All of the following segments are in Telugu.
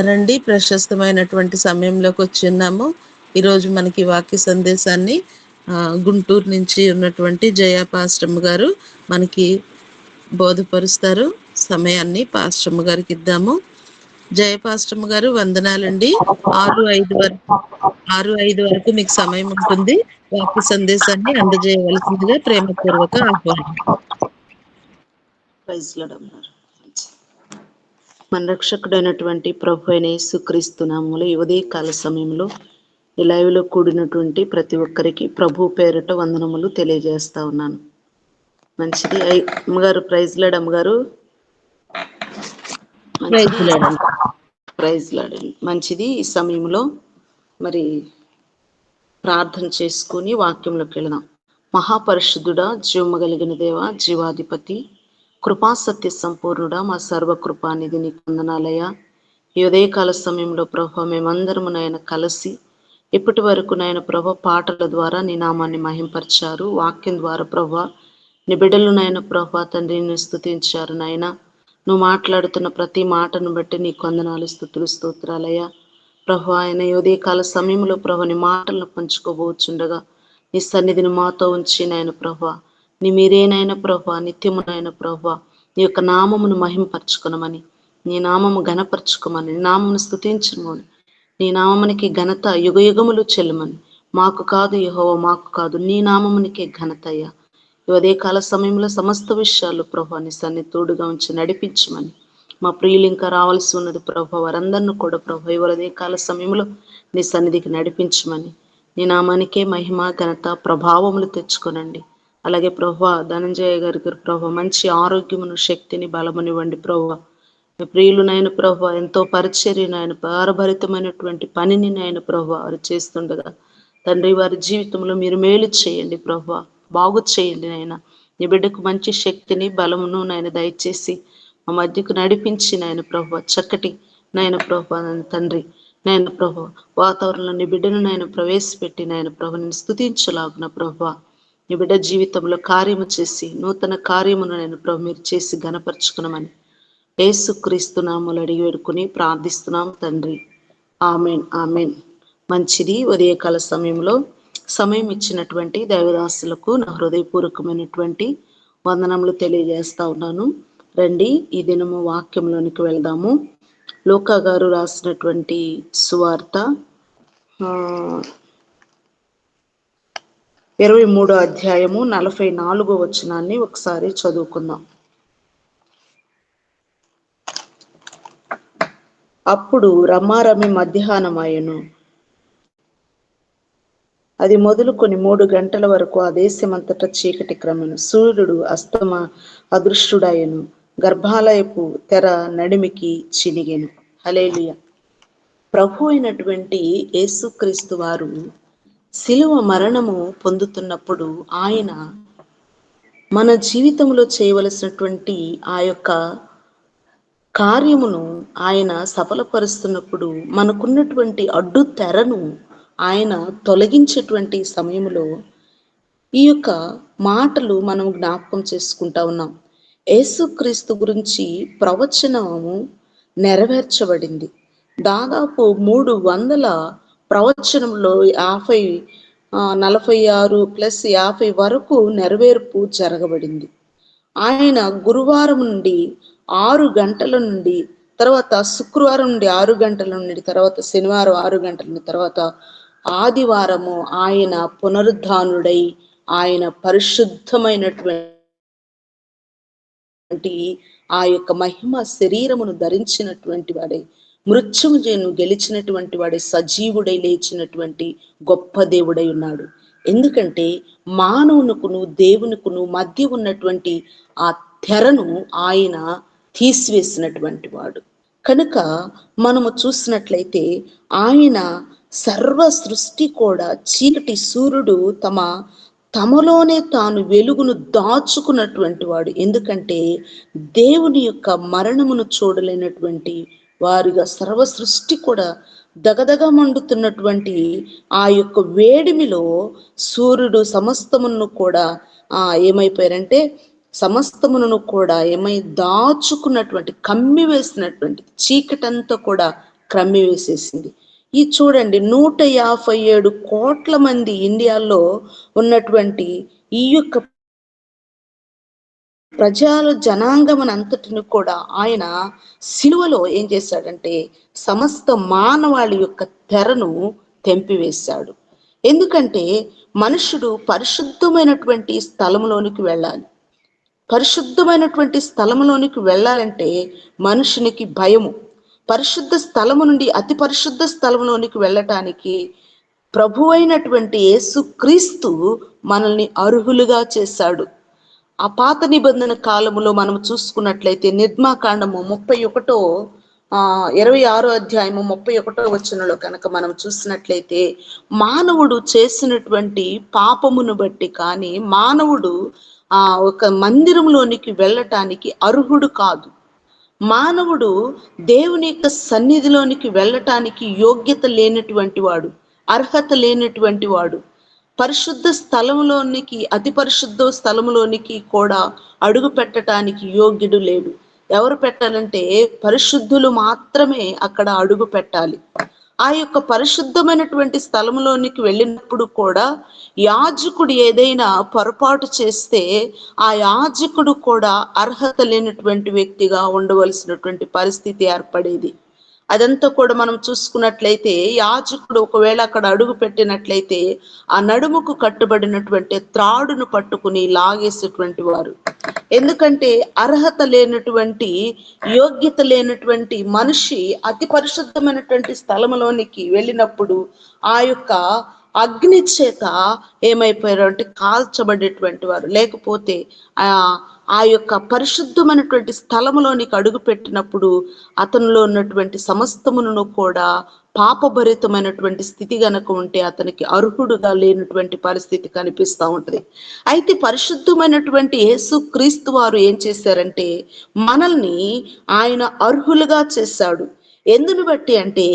రండి, ప్రశస్తమైనటువంటి సమయంలోకి వచ్చిన్నాము. ఈరోజు మనకి వాక్య సందేశాన్ని గుంటూరు నుంచి ఉన్నటువంటి జయా పాస్టమ్ గారు మనకి బోధపరుస్తారు. సమయాన్ని పాస్టమ్ గారికి ఇద్దాము. జయ పాస్టమ్ గారు వందనాలండి. 6:05 వరకు మీకు సమయం ఉంటుంది. వాక్య సందేశాన్ని అందజేయవలసిందిగా ప్రేమపూర్వక ఆహ్వానం. మన రక్షకుడైనటువంటి ప్రభు అయిన యేసుక్రీస్తు నామములో ఈ ఉదయకాల సమయంలో ఈ లైవ్లో కూడినటువంటి ప్రతి ఒక్కరికి ప్రభు పేరిట వందనములు తెలియజేస్తా ఉన్నాను. మంచిది అమ్మగారు, ప్రైజ్ లాడ్ అమ్మగారు, ప్రైజ్ లాడండి. మంచిది. ఈ సమయంలో మరి ప్రార్థన చేసుకుని వాక్యంలోకి వెళదాం. మహాపరిశుద్ధుడా, జీవము కలిగిన దేవ, జీవాధిపతి, కృపాసత్య సంపూర్ణుడా, మా సర్వకృపానిధి నీకు వందనాలయ్యా. ఈ ఉదయకాల సమయంలో ప్రభు మేమందరము నాయన కలిసి ఇప్పటి వరకు నాయన ప్రభు పాటల ద్వారా నీ నామాన్ని మహింపరిచారు. వాక్యం ద్వారా ప్రభు నీ బిడ్డలు నాయన ప్రభు తండ్రిని స్తుతించారు. నాయన నువ్వు మాట్లాడుతున్న ప్రతి మాటను బట్టి నీకు వందనాలు, స్తుతులు, స్తోత్రాలయ్యా. ప్రభు ఆయన ఈ ఉదయకాల సమయంలో ప్రభు నీ మాటలను పంచుకోబోచుండగా నీ సన్నిధిని మాతో ఉంచి నాయన ప్రభు నీ మీరేనైనా ప్రభా, నిత్యమునైన ప్రభా, నీ యొక్క నామమును మహింపరచుకునమని, నీ నామము ఘనపరచుకోమని, నీ నామమును స్తుతించమని, నీ నామమునికి ఘనత యుగయుగములు చెల్లుమని, మాకు కాదు యెహోవా, మాకు కాదు, నీ నామమునికే ఘనత అయ్యా. ఈ ఉదయకాల సమయంలో సమస్త విషయాలు ప్రభా నీ సన్నిధి తోడుగా ఉంచి నడిపించమని, మా ప్రియులు ఇంకా రావాల్సి ఉన్నది ప్రభా, వారందరిని కూడా ప్రభా ఈ ఉదయకాల సమయంలో నీ సన్నిధికి నడిపించమని, నీ నామానికే మహిమ ఘనత ప్రభావములు తెచ్చుకొనండి. అలాగే ప్రభా ధనంజయ గారికి ప్రభా మంచి ఆరోగ్యమును, శక్తిని, బలమునివ్వండి ప్రభా. ప్రియులు నాయన ప్రభా ఎంతో పరిచర్యను ఆయన భారభరితమైనటువంటి పనిని నాయన ప్రభా వారు చేస్తుండగా తండ్రి వారి జీవితంలో మీరు మేలు చేయండి ప్రభా, బాగు చేయండి నాయన. నీ బిడ్డకు మంచి శక్తిని, బలమును నాయన దయచేసి మా మధ్యకు నడిపించి నాయన ప్రభా చక్కటి నాయన ప్రభా తండ్రి నాయన ప్రభా వాతావరణంలో నీ బిడ్డను నాయన ప్రవేశపెట్టి నాయన ప్రభా నేను స్తుతించలాగున ప్రభా నీ బిడ్డ జీవితంలో కార్యము చేసి నూతన కార్యమును నేను ప్రభు మీరు చేసి ఘనపరచుకున్నామని యేసుక్రీస్తు నామములో అడిగి వేడుకుని ప్రార్థిస్తున్నాం తండ్రి. Amen, amen. మంచిది. ఉదయకాల సమయంలో సమయం ఇచ్చినటువంటి దైవదాసులకు నా హృదయపూర్వకమైనటువంటి వందనములు తెలియజేస్తా ఉన్నాను. రండి ఈ దినము వాక్యంలోనికి వెళ్దాము. లూకా గారు రాసినటువంటి సువార్త 23వ అధ్యాయము 44వ వచనాన్ని ఒకసారి చదువుకుందాం. అప్పుడు రమ్మారమి మధ్యాహ్నమాయెను. అది మొదలుకొని 3 గంటల వరకు ఆ దేశమంతటా చీకటి క్రమను. సూర్యుడు అదృష్టుడాయెను. గర్భాలయపు తెర నడిమికి చినిగెను. హల్లెలూయా. ప్రభు అయినటువంటి యేసుక్రీస్తు వారు శిలువ మరణము పొందుతున్నప్పుడు ఆయన మన జీవితంలో చేయవలసినటువంటి ఆ యొక్క కార్యమును ఆయన సఫలపరుస్తున్నప్పుడు మనకున్నటువంటి అడ్డు తెరను ఆయన తొలగించేటువంటి సమయంలో ఈ యొక్క మాటలు మనం జ్ఞాపకం చేసుకుంటా ఉన్నాం. యేసుక్రీస్తు గురించి ప్రవచనము నెరవేర్చబడింది. దాదాపు 300 ప్రవచనంలో 46 ప్లస్ 50 వరకు నెరవేర్పు జరగబడింది. ఆయన గురువారం నుండి 6 గంటల నుండి, తర్వాత శుక్రవారం నుండి 6 గంటల నుండి, తర్వాత శనివారం 6 గంటల నుండి, తర్వాత ఆదివారము ఆయన పునరుద్ధానుడై ఆయన పరిశుద్ధమైనటువంటి ఆ యొక్క మహిమ శరీరమును ధరించినటువంటి వాడై, మృత్యుంజయును గెలిచినటువంటి వాడే, సజీవుడై లేచినటువంటి గొప్ప దేవుడై ఉన్నాడు. ఎందుకంటే మానవునికును దేవునికును మధ్య ఉన్నటువంటి ఆ తెరను ఆయన తీసివేసినటువంటి వాడు. కనుక మనము చూసినట్లయితే ఆయన సర్వ సృష్టి కూడా చీకటి సూర్యుడు తమలోనే తాను వెలుగును దాచుకున్నటువంటి వాడు. ఎందుకంటే దేవుని యొక్క మరణమును చూడలేనటువంటి వారుగా సర్వ సృష్టి కూడా దగదగ మండుతున్నటువంటి ఆ యొక్క వేడిమిలో సూర్యుడు సమస్తమును కూడా ఏమైపోయారంటే సమస్తమును కూడా దాచుకున్నటువంటి, కమ్మి వేసినటువంటి చీకటంతా కూడా క్రమ్మివేసేసింది. ఈ చూడండి 157 కోట్ల మంది ఇండియాలో ఉన్నటువంటి ఈ యొక్క ప్రజల జనాంగమనంతటిని కూడా ఆయన సిలువలో ఏం చేశాడంటే సమస్త మానవాళి యొక్క తెరను తెంపివేశాడు. ఎందుకంటే మనుషుడు పరిశుద్ధమైనటువంటి స్థలంలోనికి వెళ్ళాలి. పరిశుద్ధమైనటువంటి స్థలములోనికి వెళ్ళాలంటే మనుషునికి భయము. పరిశుద్ధ స్థలము నుండి అతి పరిశుద్ధ స్థలములోనికి వెళ్ళటానికి ప్రభు అయినటువంటి యేసుక్రీస్తు మనల్ని అర్హులుగా చేశాడు. ఆ పాత నిబంధన కాలములో మనం చూసుకున్నట్లయితే నిర్మాకాండము 26 అధ్యాయము 31 వచనంలో కనుక మనం చూసినట్లయితే మానవుడు చేసినటువంటి పాపమును బట్టి కానీ మానవుడు ఒక మందిరంలోనికి వెళ్ళటానికి అర్హుడు కాదు. మానవుడు దేవుని యొక్క సన్నిధిలోనికి వెళ్ళటానికి యోగ్యత లేనటువంటి వాడు, అర్హత లేనటువంటి వాడు. పరిశుద్ధ స్థలంలోనికి అతి పరిశుద్ధ స్థలంలోనికి కూడా అడుగు పెట్టడానికి యోగ్యుడు లేడు. ఎవరు పెట్టాలంటే పరిశుద్ధులు మాత్రమే అక్కడ అడుగు పెట్టాలి. ఆ యొక్క పరిశుద్ధమైనటువంటి స్థలంలోనికి వెళ్ళినప్పుడు కూడా యాజకుడు ఏదైనా పొరపాటు చేస్తే ఆ యాజకుడు కూడా అర్హత లేనటువంటి వ్యక్తిగా ఉండవలసినటువంటి పరిస్థితి ఏర్పడేది. అదంతా కూడా మనం చూసుకున్నట్లయితే యాజకుడు ఒకవేళ అక్కడ అడుగు పెట్టినట్లయితే ఆ నడుముకు కట్టుబడినటువంటి త్రాడును పట్టుకుని లాగేసేటువంటి వారు. ఎందుకంటే అర్హత లేనటువంటి యోగ్యత లేనటువంటి మనిషి అతి పరిశుద్ధమైనటువంటి స్థలంలోనికి వెళ్ళినప్పుడు ఆ యొక్క అగ్ని చేత ఏమైపోయారు అంటే కాల్చబడేటువంటి వారు. లేకపోతే ఆ యొక్క పరిశుద్ధమైనటువంటి స్థలములోనికి అడుగు పెట్టినప్పుడు అతనిలో ఉన్నటువంటి సమస్తమును కూడా పాపభరితమైనటువంటి స్థితి గనక ఉంటే అతనికి అర్హుడుగా లేనటువంటి పరిస్థితి కనిపిస్తూ ఉంటుంది. అయితే పరిశుద్ధమైనటువంటి యేసుక్రీస్తు వారు ఏం చేశారంటే మనల్ని ఆయన అర్హులుగా చేశాడు. ఎందును బట్టి అంటే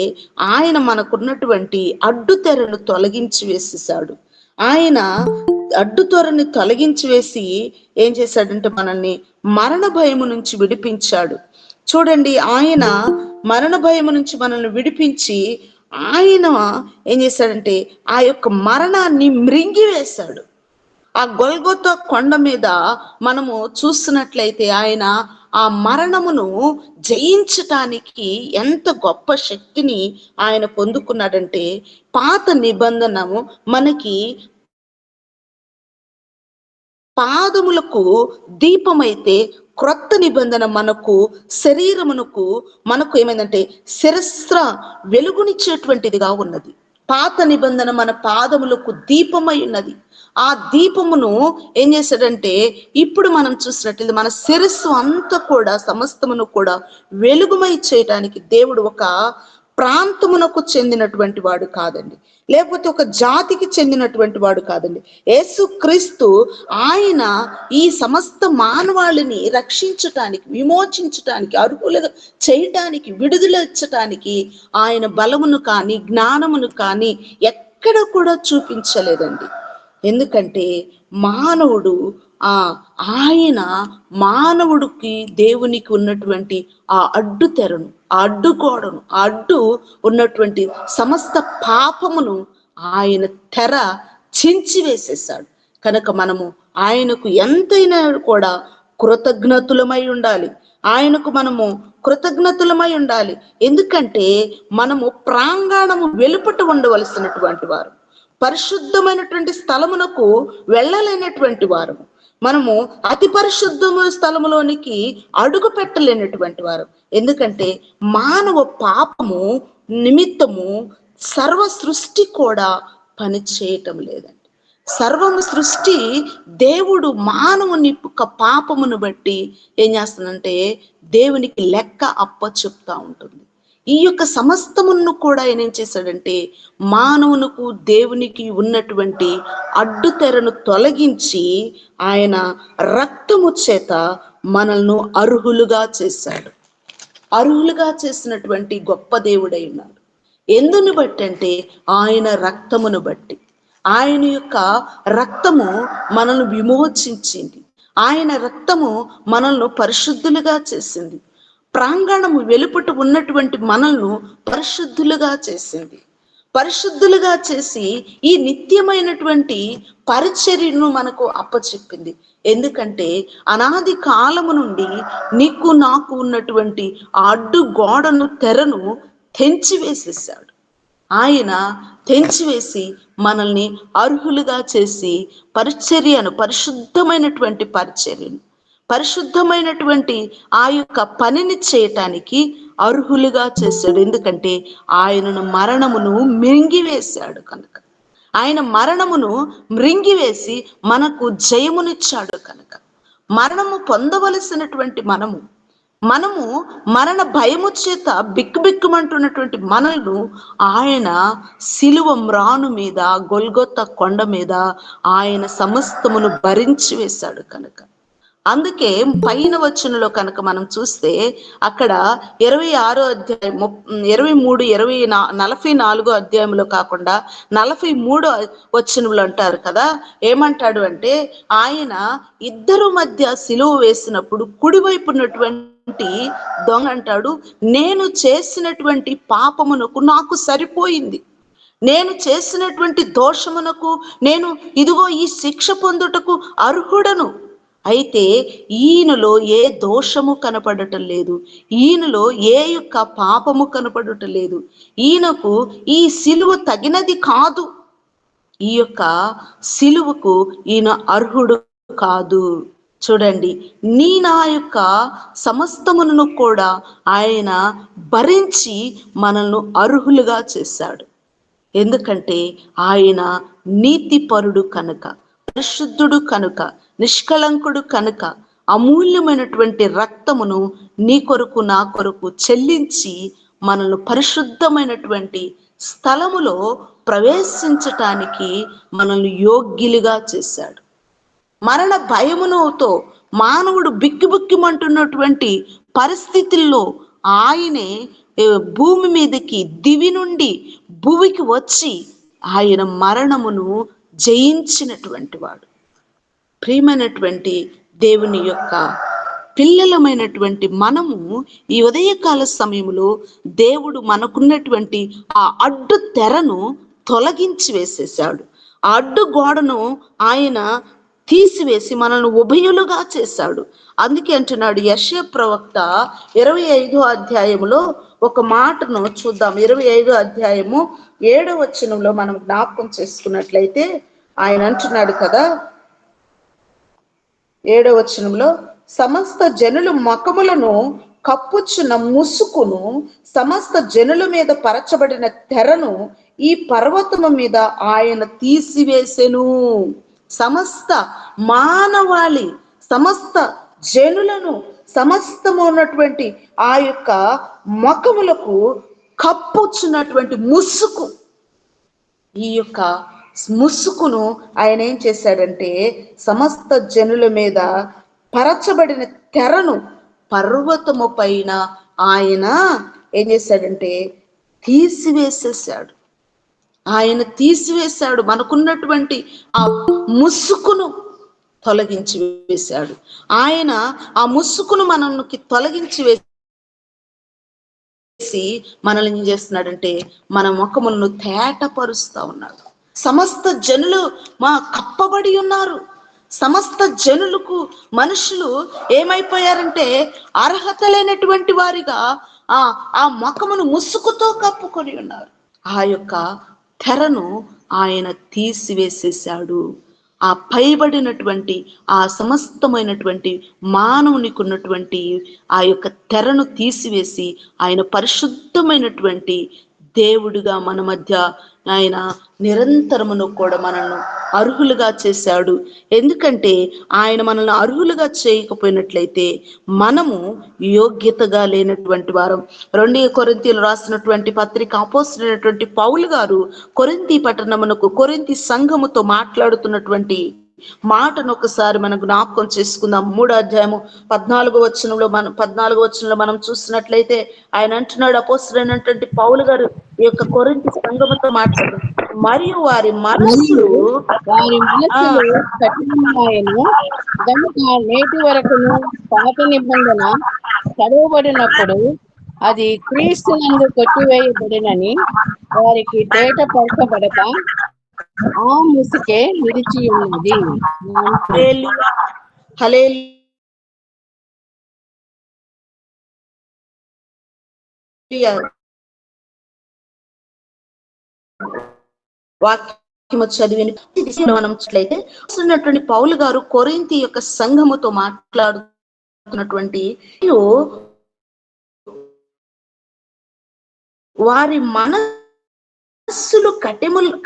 ఆయన మనకున్నటువంటి అడ్డుతెరను తొలగించి వేసేసాడు. ఆయన అడ్డుతెరని తొలగించి వేసి ఏం చేశాడంటే మనల్ని మరణ భయము నుంచి విడిపించాడు. చూడండి, ఆయన మరణ భయము నుంచి మనల్ని విడిపించి ఆయన ఏం చేశాడంటే ఆ యొక్క మరణాన్ని మృంగివేశాడు. ఆ గొల్గొతా కొండ మీద మనము చూస్తున్నట్లయితే ఆయన ఆ మరణమును జయించటానికి ఎంత గొప్ప శక్తిని ఆయన పొందుకున్నాడంటే పాత నిబంధనము మనకి పాదములకు దీపమైతే క్రొత్త నిబంధన మనకు శరీరమునకు మనకు ఏమైందంటే శిరస్ర వెలుగునిచ్చేటువంటిదిగా ఉన్నది. పాత నిబంధన మన పాదములకు దీపమై ఉన్నది. ఆ దీపమును ఏం చేశాడంటే ఇప్పుడు మనం చూసినట్లయితే మన శిరస్సు అంతా కూడా సమస్తమును కూడా వెలుగుమై చేయటానికి దేవుడు ఒక ప్రాంతమునకు చెందినటువంటి వాడు కాదండి, లేకపోతే ఒక జాతికి చెందినటువంటి వాడు కాదండి. యేసుక్రీస్తు ఆయన ఈ సమస్త మానవాళిని రక్షించటానికి, విమోచించటానికి, అర్హులుగా చేయటానికి, విడుదల ఇచ్చటానికి ఆయన బలమును కానీ జ్ఞానమును కానీ ఎక్కడ కూడా చూపించలేదండి. ఎందుకంటే మానవుడు ఆయన మానవుడికి దేవునికి ఉన్నటువంటి ఆ అడ్డు తెరను, ఆ అడ్డుగోడను, ఆ అడ్డు ఉన్నటువంటి సమస్త పాపమును ఆయన తెర చించి వేసేసాడు. కనుక మనము ఆయనకు ఎంతైనా కూడా కృతజ్ఞతులమై ఉండాలి. ఆయనకు మనము కృతజ్ఞతులమై ఉండాలి. ఎందుకంటే మనము ప్రాంగణము వెలుపట ఉండవలసినటువంటి వారు, పరిశుద్ధమైనటువంటి స్థలమునకు వెళ్ళలేనటువంటి వారు, మనము అతి పరిశుద్ధమైన స్థలములోనికి అడుగు పెట్టలేనటువంటి వారు. ఎందుకంటే మానవ పాపము నిమిత్తము సర్వ సృష్టి కూడా పని చేయటం లేదండి. సర్వము సృష్టి దేవుడు మానవుని పాపమును బట్టి ఏం చేస్తుందంటే దేవునికి లెక్క అప్పచెప్తా ఉంటుంది. ఈ యొక్క సమస్తమును కూడా ఆయన ఏం చేశాడంటే మానవునకు దేవునికి ఉన్నటువంటి అడ్డుతెరను తొలగించి ఆయన రక్తము చేత మనల్ని అర్హులుగా చేశాడు. అర్హులుగా చేసినటువంటి గొప్ప దేవుడై ఉన్నాడు. ఎందును బట్టి అంటే ఆయన రక్తమును బట్టి. ఆయన యొక్క రక్తము మనల్ని విమోచించింది. ఆయన రక్తము మనల్ని పరిశుద్ధులుగా చేసింది. ప్రాంగణము వెలుపట ఉన్నటువంటి మనల్ని పరిశుద్ధులుగా చేసింది. పరిశుద్ధులుగా చేసి ఈ నిత్యమైనటువంటి పరిచర్యను మనకు అప్పచెప్పింది. ఎందుకంటే అనాది కాలము నుండి నీకు నాకు ఉన్నటువంటి ఆ అడ్డు గోడను, తెరను తెంచివేసేసాడు. ఆయన తెంచివేసి మనల్ని అర్హులుగా చేసి పరిశుద్ధమైనటువంటి పరిశుద్ధమైనటువంటి ఆ యొక్క పనిని చేయటానికి అర్హులుగా చేశాడు. ఎందుకంటే ఆయనను మరణమును మింగివేశాడు కనుక, ఆయన మరణమును మృంగివేసి మనకు జయమునిచ్చాడు కనుక, మరణము పొందవలసినటువంటి మనము మరణ భయము చేత బిక్కుబిక్కుమంటున్నటువంటి మనల్ని ఆయన సిలువ మ్రాను మీద, గొల్గొతా కొండ మీద ఆయన సమస్తమును భరించి వేశాడు కనుక. అందుకే పైన వచనంలో కనుక మనం చూస్తే అక్కడ 26వ అధ్యాయం 23, 44 అధ్యాయంలో కాకుండా 43వ వచనంలో అంటారు కదా, ఏమంటాడు అంటే, ఆయన ఇద్దరు మధ్య సిలువ వేసినప్పుడు కుడివైపు ఉన్నటువంటి దొంగ అంటాడు, నేను చేసినటువంటి పాపమునకు నాకు సరిపోయింది, నేను చేసినటువంటి దోషమునకు నేను ఇదిగో ఈ శిక్ష పొందుటకు అర్హుడను. అయితే ఈయనలో ఏ దోషము కనపడటం లేదు, ఈయనలో ఏ యొక్క పాపము కనపడటం లేదు, ఈయనకు ఈ సిలువ తగినది కాదు, ఈ యొక్క సిలువకు ఈయన అర్హుడు కాదు. చూడండి, నా యొక్క సమస్తమును కూడా ఆయన భరించి మనల్ని అర్హులుగా చేశాడు. ఎందుకంటే ఆయన నీతిపరుడు కనుక, పరిశుద్ధుడు కనుక, నిష్కళంకుడు కనుక, అమూల్యమైనటువంటి రక్తమును నీ కొరకు నా కొరకు చెల్లించి మనల్ని పరిశుద్ధమైనటువంటి స్థలములో ప్రవేశించటానికి మనల్ని యోగ్యులుగా చేశాడు. మరణ భయమునుతో మానవుడు బిక్కిబిక్కిమంటున్నటువంటి పరిస్థితుల్లో ఆయనే భూమి మీదకి, దివి నుండి భూమికి వచ్చి ఆయన మరణమును జయించినటువంటి వాడు. ప్రియమైనటువంటి దేవుని యొక్క పిల్లలమైనటువంటి మనము ఈ ఉదయకాల సమయంలో దేవుడు మనకున్నటువంటి ఆ అడ్డు తెరను తొలగించి వేసేసాడు. ఆ అడ్డు గోడను ఆయన తీసివేసి మనల్ని ఉభయులుగా చేశాడు. అందుకే అంటున్నాడు యెషయా ప్రవక్త 25వ అధ్యాయములో ఒక మాటను చూద్దాం. 25వ అధ్యాయము 7వ వచనంలో మనం జ్ఞాపకం చేసుకున్నట్లయితే ఆయన అంటున్నాడు కదా, 7వ వచనంలో, సమస్త జనులు ముఖములను కప్పుచున్న ముసుకును, సమస్త జనుల మీద పరచబడిన తెరను ఈ పర్వతము మీద ఆయన తీసివేసెను. సమస్త మానవాళి, సమస్త జనులను, సమస్తము ఉన్నటువంటి ఆ యొక్క ముఖములకు కప్పుచున్నటువంటి ముసుకు, ఈ యొక్క ముసుకును ఆయన ఏం చేశాడంటే సమస్త జనుల మీద పరచబడిన తెరను పర్వతము పైన ఆయన ఏం చేశాడంటే తీసివేసేసాడు. ఆయన తీసివేశాడు, మనకున్నటువంటి ఆ ముసుకును తొలగించి వేశాడు. ఆయన ఆ ముసుకును మనకి తొలగించి వేసి మనల్ని ఏం చేస్తున్నాడంటే మన ముఖములను తేటపరుస్తా ఉన్నాడు. సమస్త జనులు కప్పబడి ఉన్నారు. సమస్త జనులకు మనుషులు ఏమైపోయారంటే అర్హత లేనటువంటి వారిగా ఆ ముఖమును ముసుగుతో కప్పుకొని ఉన్నారు. ఆ యొక్క తెరను ఆయన తీసివేసేసాడు. ఆ పైబడినటువంటి ఆ సమస్తమైనటువంటి మానవునికి ఉన్నటువంటి ఆ యొక్క తెరను తీసివేసి ఆయన పరిశుద్ధమైనటువంటి దేవుడిగా మన మధ్య ఆయన నిరంతరమును కూడా మనల్ని అర్హులుగా చేశాడు. ఎందుకంటే ఆయన మనల్ని అర్హులుగా చేయకపోయినట్లయితే మనము యోగ్యతగా లేనటువంటి వారం. 2 కొరింథీయులు రాసినటువంటి పత్రిక అపోస్తలుడైనటువంటి పౌలు గారు కొరింథీ పట్టణమునకు, కొరింథీ సంఘముతో మాట్లాడుతున్నటువంటి మాటను ఒకసారి మనం జ్ఞాపకం చేసుకుందాం. 3వ అధ్యాయము 14వ వచనంలో మనం చూసినట్లయితే ఆయన అంటున్నాడు, అపోస్తలుడైనటువంటి పౌలు గారు ఈ యొక్క కొరింథీ సంఘముతో మాట్లాడారు, మరియు వారి మరియు మనస్సులు వారి మనస్సులు కఠినమాయను గనుక నేటి వరకును పాత నిబంధన చదవబడినప్పుడు అది క్రీస్తునందు కొట్టివేయబడినని వారికి తేటపరచబడక ఆ ముసుకే నిలిచి ఉన్నది. హల్లెలూయా, హల్లెలూయా. వాక్యము చదివిన మనం చూసినట్లయితే ఉన్నటువంటి పౌలు గారు కొరింథీ యొక్క సంఘముతో మాట్లాడుతున్నటువంటి వారి మనస్సులు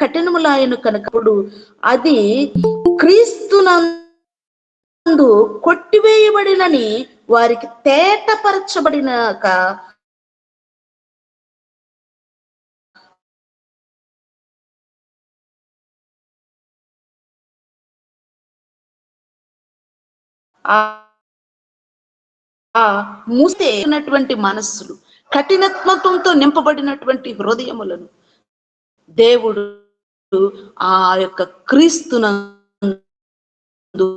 కఠినములాయను కనుకప్పుడు అది క్రీస్తునందు కొట్టివేయబడినని వారికి తేటపరచబడినాక మూసేటువంటి మనస్సులు, కఠినత్వంతో నింపబడినటువంటి హృదయములను దేవుడు ఆ యొక్క క్రీస్తునందు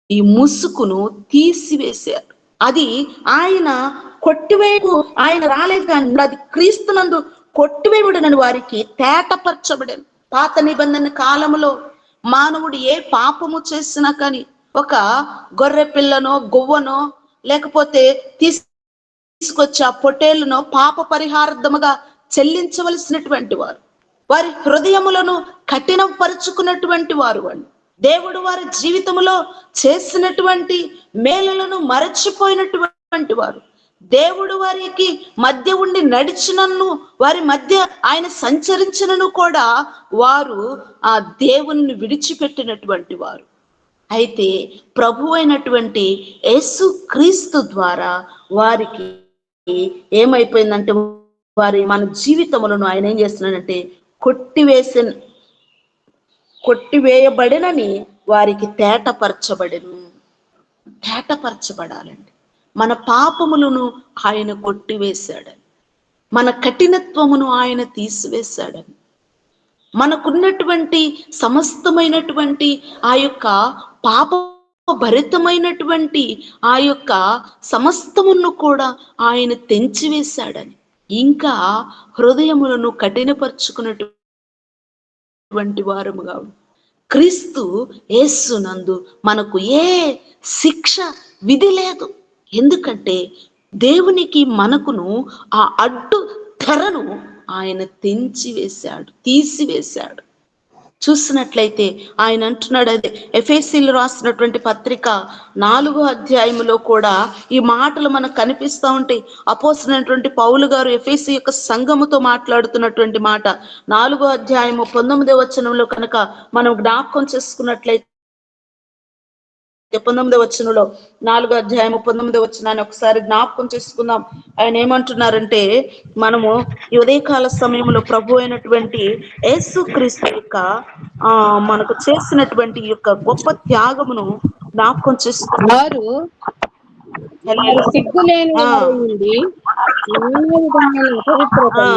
ఈ ముసుకును తీసివేశారు. అది ఆయన కొట్టివేయకు ఆయన రాలేదు, కానీ అది క్రీస్తునందు కొట్టివేయబడినని వారికి తేటపరచబడను. పాత నిబంధన కాలములో మానవుడు ఏ పాపము చేసినా కానీ ఒక గొర్రె పిల్లనో గువ్వనో లేకపోతే తీసుకొచ్చి ఆ పొట్టేళ్లను పాప పరిహారార్థముగా చెల్లించవలసినటువంటి వారు, వారి హృదయములను కఠినపరుచుకున్నటువంటి వారు. వాళ్ళు దేవుడు వారి జీవితంలో చేసినటువంటి మేలులను మరచిపోయినటువంటి వారు. దేవుడు వారికి మధ్య ఉండి నడిచినను, వారి మధ్య ఆయన సంచరించినను కూడా వారు ఆ దేవుని విడిచిపెట్టినటువంటి వారు. అయితే ప్రభు అయినటువంటి యేసు క్రీస్తు ద్వారా వారికి ఏమైపోయిందంటే, వారి మన జీవితములను ఆయన ఏం చేస్తున్నాడంటే కొట్టివేయబడినని వారికి తేటపరచబడాలండి. మన పాపములను ఆయన కొట్టివేశాడని, మన కఠినత్వమును ఆయన తీసివేశాడని, మనకున్నటువంటి సమస్తమైనటువంటి ఆ యొక్క పాప భరితమైనటువంటి ఆ యొక్క సమస్తమును కూడా ఆయన తెంచివేశాడని, ఇంకా హృదయములను కఠినపరుచుకున్నటువంటి వారముగా క్రీస్తు యేసునందు మనకు ఏ శిక్ష విధి లేదు. ఎందుకంటే దేవునికి మనకును ఆ అడ్డు తెరను ఆయన తీసివేశాడు. చూసినట్లయితే ఆయన అంటున్నాడు, అదే ఎఫెసీయులు రాసినటువంటి పత్రిక 4వ అధ్యాయములో కూడా ఈ మాటలు మనకు కనిపిస్తూ ఉంటాయి. అపోస్తలుడైనటువంటి పౌలు గారు ఎఫెసీ యొక్క సంఘముతో మాట్లాడుతున్నటువంటి మాట 4వ అధ్యాయము 19వ వచనంలో కనుక మనం జ్ఞాపకం చేసుకున్నట్లయితే, 19వ వచనంలో 4వ అధ్యాయము 19వ వచనాన్ని ఒకసారి జ్ఞాపకం చేసుకుందాం. ఆయన ఏమంటున్నారంటే, మనము ఈ ఉదయకాల సమయంలో ప్రభు అయినటువంటి యేసు క్రీస్తు యొక్క మనకు చేసినటువంటి యొక్క గొప్ప త్యాగమును జ్ఞాపకం చేసుకున్నారు. సిగ్గులేని నుండి అపవిత్రతను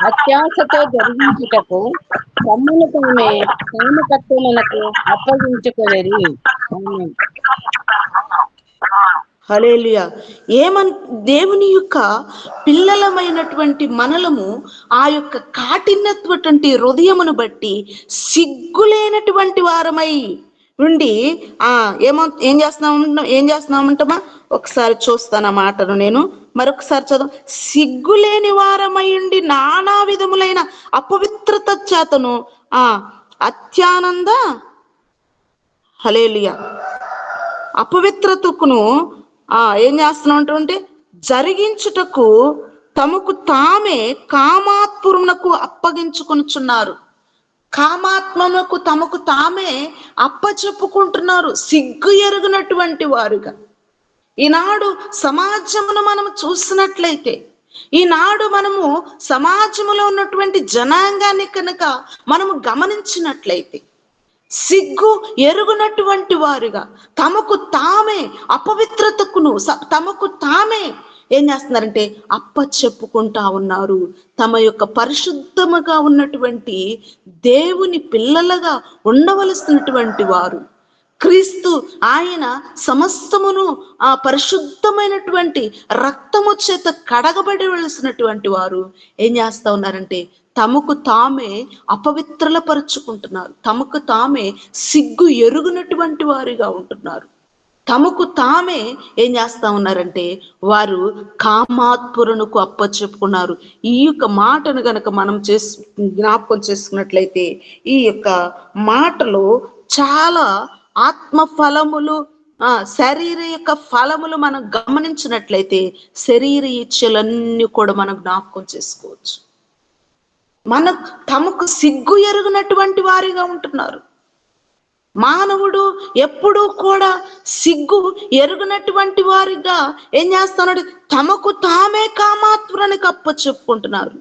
అత్యాశతో జరిగించుటకు తమ్మును తామే కామకత్వములకు అప్పగించుకొనిరి. హల్లెలూయా. దేవుని యొక్క పిల్లలమైనటువంటి మనలము ఆ యొక్క కాఠిన్యటువంటి హృదయమును బట్టి సిగ్గులేనటువంటి వారమై ఉండి ఏం చేస్తున్నామంటామా, ఒకసారి చూస్తాను ఆ మాటను నేను మరొకసారి చదువు. సిగ్గులేని వారమై ఉండి నానా విధములైన అపవిత్రత చేతను అత్యానంద హల్లెలూయా అపవిత్రతకును ఏం చేస్తున్నామంటే జరిగించుటకు తమకు తామే కామాత్మునకు అప్పగించుకొనుచున్నారు. కామాత్మకు తమకు తామే అప్పచెప్పుకుంటున్నారు, సిగ్గు ఎరుగినటువంటి వారుగా. ఈనాడు సమాజమును మనం చూసినట్లయితే, ఈనాడు మనము సమాజంలో ఉన్నటువంటి జనాంగాన్ని కనుక మనము గమనించినట్లయితే, సిగ్గు ఎరుగునటువంటి వారుగా తమకు తామే అపవిత్రతకును తమకు తామే ఏం చేస్తున్నారంటే చెప్పుకుంటా ఉన్నారు. తమ యొక్క పరిశుద్ధముగా ఉన్నటువంటి దేవుని పిల్లలుగా ఉండవలసినటువంటి వారు, క్రీస్తు ఆయన సమస్తమును ఆ పరిశుద్ధమైనటువంటి రక్తము చేత కడగబడవలసినటువంటి వారు ఏం చేస్తా ఉన్నారంటే తమకు తామే అపవిత్రలపరుచుకుంటున్నారు. తమకు తామే సిగ్గు ఎరుగునటువంటి వారిగా ఉంటున్నారు. తమకు తామే ఏం చేస్తా ఉన్నారంటే వారు కామాత్పురునకు చెప్పుకున్నారు. ఈ యొక్క మాటను గనక మనం జ్ఞాపకం చేసుకున్నట్లయితే ఈ యొక్క మాటలో చాలా ఆత్మ ఫలములు, శరీర యొక్క ఫలములు మనం గమనించినట్లయితే శరీర ఇచ్చలన్నీ కూడా మనం జ్ఞాపకం చేసుకోవచ్చు. తమకు సిగ్గు ఎరుగునటువంటి వారిగా ఉంటున్నారు. మానవుడు ఎప్పుడూ కూడా సిగ్గు ఎరుగునటువంటి వారిగా ఏం చేస్తున్నాడు? తమకు తామే కామాత్మురానికి చెప్పుకుంటున్నారు.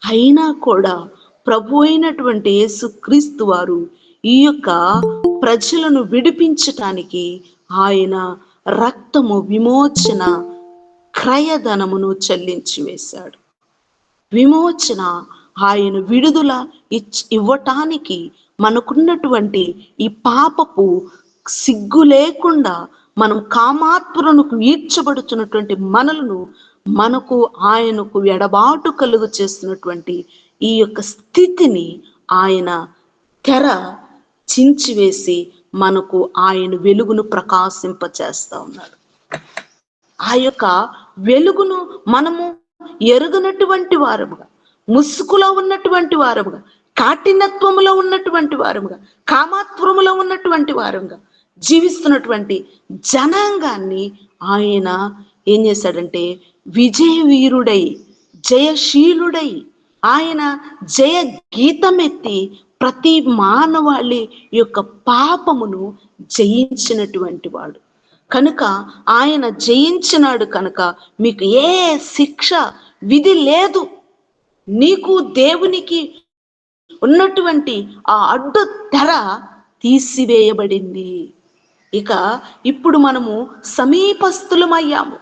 అయినా కూడా ప్రభు అయినటువంటి యేసుక్రీస్తు వారు ఈ యొక్క ప్రజలను విడిపించటానికి ఆయన రక్తము విమోచన క్రయధనమును చెల్లించి వేశాడు. విమోచన, ఆయన విడుదల ఇవ్వటానికి మనకున్నటువంటి ఈ పాపపు సిగ్గు లేకుండా మనం కామాత్ములకు ఈడ్చబడుతున్నటువంటి మనకు ఆయనకు ఎడబాటు కలుగు చేస్తున్నటువంటి ఈ యొక్క స్థితిని ఆయన తెర చించివేసి మనకు ఆయన వెలుగును ప్రకాశింపచేస్తా ఉన్నాడు. ఆ యొక్క వెలుగును మనము ఎరుగనటువంటి వారముగా, ముసుగులో ఉన్నటువంటి వారముగా, కాఠినత్వములో ఉన్నటువంటి వారముగా, కామాత్వములో ఉన్నటువంటి వారముగా జీవిస్తున్నటువంటి జనాంగాన్ని ఆయన ఏం చేశాడంటే విజయ వీరుడై, జయశీలుడై, ఆయన జయ గీతమెత్తి ప్రతి మానవాళి యొక్క పాపమును జయించినటువంటి వాడు కనుక, ఆయన జయించినాడు కనుక మీకు ఏ శిక్ష విధి లేదు. నీకు దేవునికి ఉన్నటువంటి ఆ అడ్డు తెర తీసివేయబడింది. ఇప్పుడు మనము సమీపస్థులమయ్యాము.